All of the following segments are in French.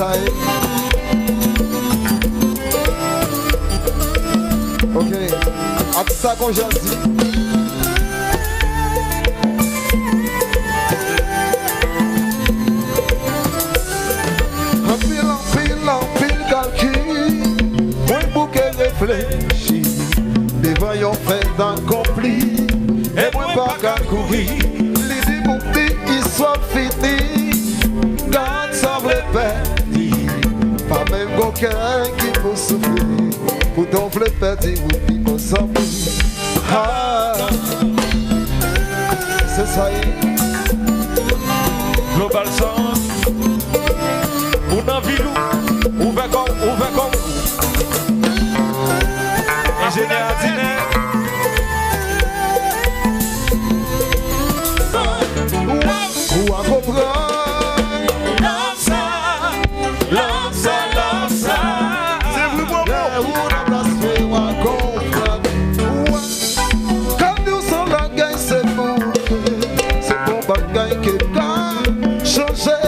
ça. Ok, à tout ça qu'on j'en dis. En pile calcul, moi bouquet réfléchi, devant yon fait d'accompli, et moi pas qu'à courir, l'idée pour dire il soit fini, garde ça v'le perdu, pas même quelqu'un qui peut souffrir, pour ton v'le perdu ou puis on s'en fout. Ah, c'est ça y est. Global Sound, ou dans Vilou. Ouvert comme ingénieur dîner. Ou à comprendre. Lança. C'est vraiment bon. Ou à placer ou à comprendre. Quand nous sommes la gagne, c'est bon. C'est bon bagaille qui a changé.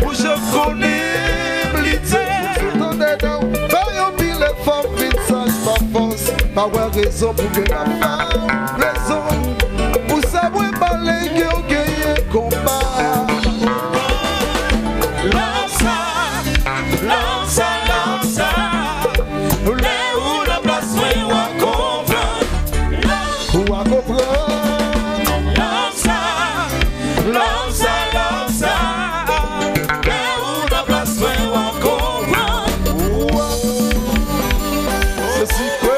Où je connais. Pas ouais raison pour que la femme raison pour savoir parler que on gagne combat. Lança. Les où la place où à comprendre. Ou à comprendre. Lança. Les où la place où à comprendre. C'est si quoi.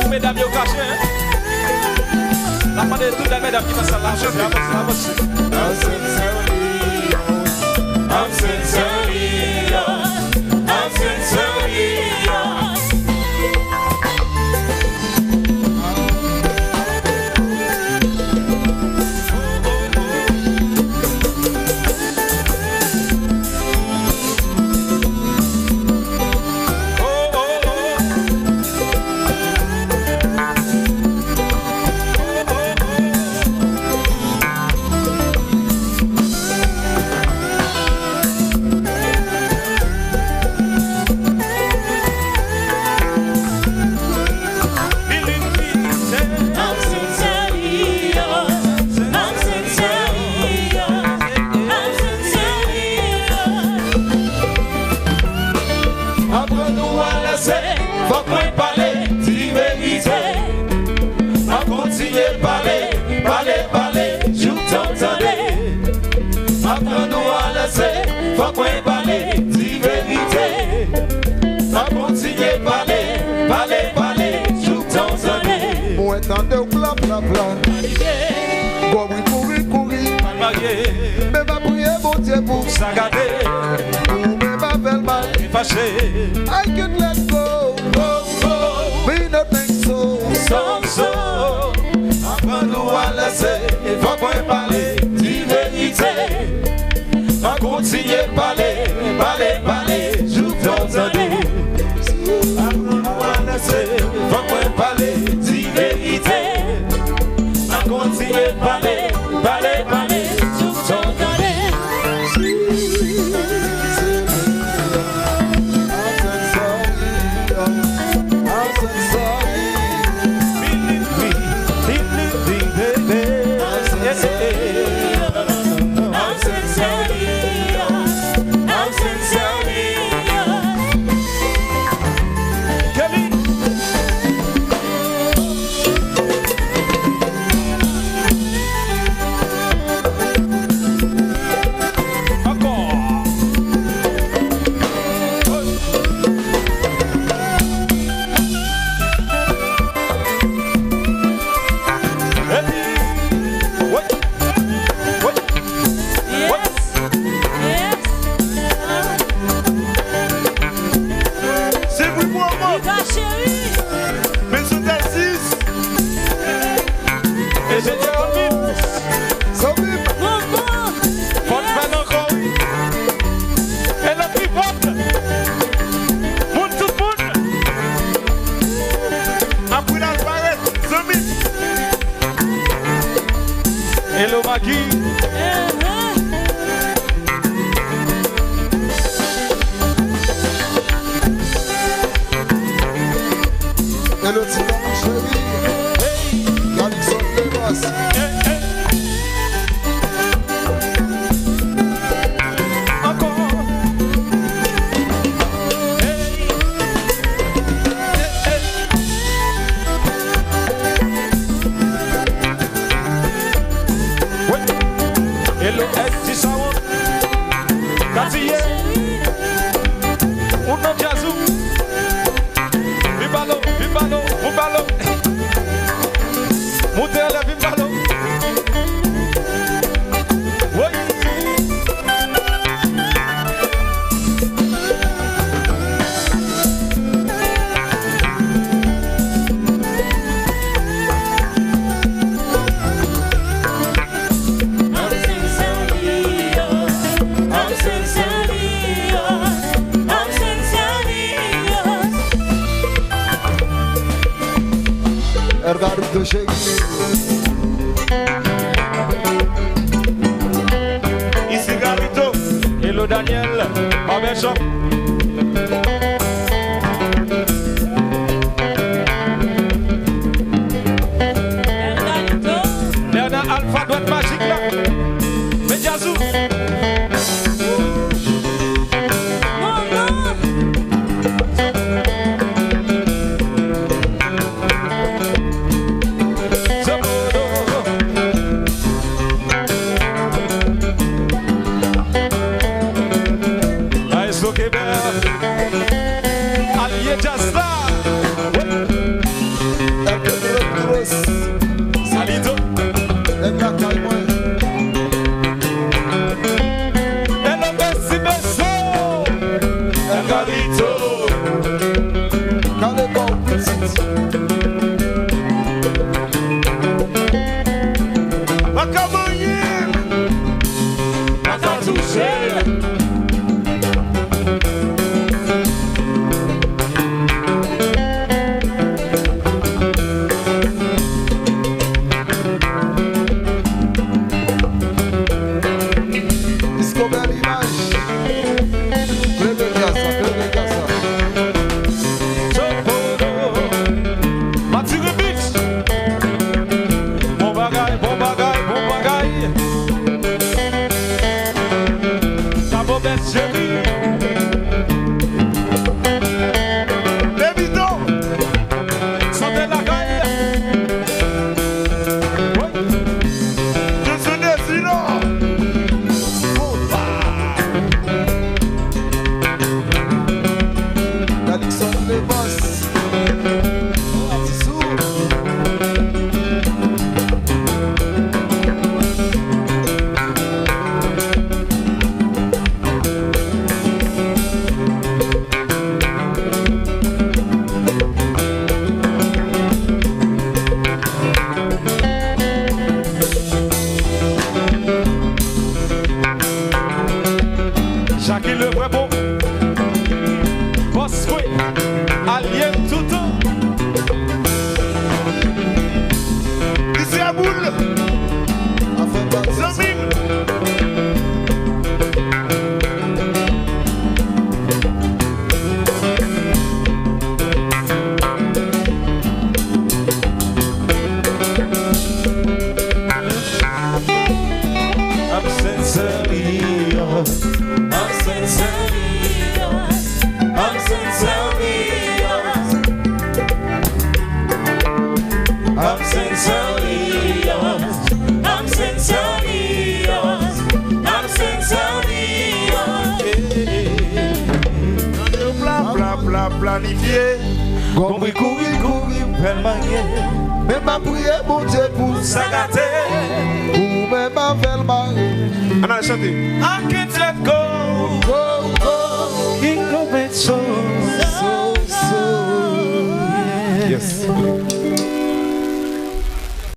Mesdames, yo caché. La part de toutes les mesdames qui passent à la chaise. I'm sincerely yours. Faut qu'on parle, dis vérité. Faut continuer parler, tout temps année. Moi t'entends bla bla bla. Courir. Mais va prier bon Dieu pour s'agader. Ou même avec mal. Fâché. I can let go. We don't think so. Apprends-nous à laisser. Faut qu'on parle, dis vérité. Continuez parler, joue ton année. Apprends-nous à laisser, faut qu'on parler, dis vérité. Continuez parler, joue ton année. qui. Et le titan chéri, Alexandre Levas. Ergarito chéri. Ici Garito. Hello Daniel. Barbershop. Léana Alpha doit être magique là. Mais Yazoo. Allié Jasta. Salito. Hello Messi Besso. Garito. Macamonye. Macatouché. Jacques le vrai beau. Boss oui. Allié tout le temps. Ici à boule. Zamim. I'm sincerely yours. I'm sincerely yours. I'm sincerely yours. I'm sincerely yours. I'm sincerely yours. I'm sincerely yours. Bla bla planifié. Compris courir, faire manier. Mais ma prière, mon Dieu, pour Ça gâté. Pour me faire marier. On a chanté. I can't let go. Go, go. King of it so. So, so. Yes.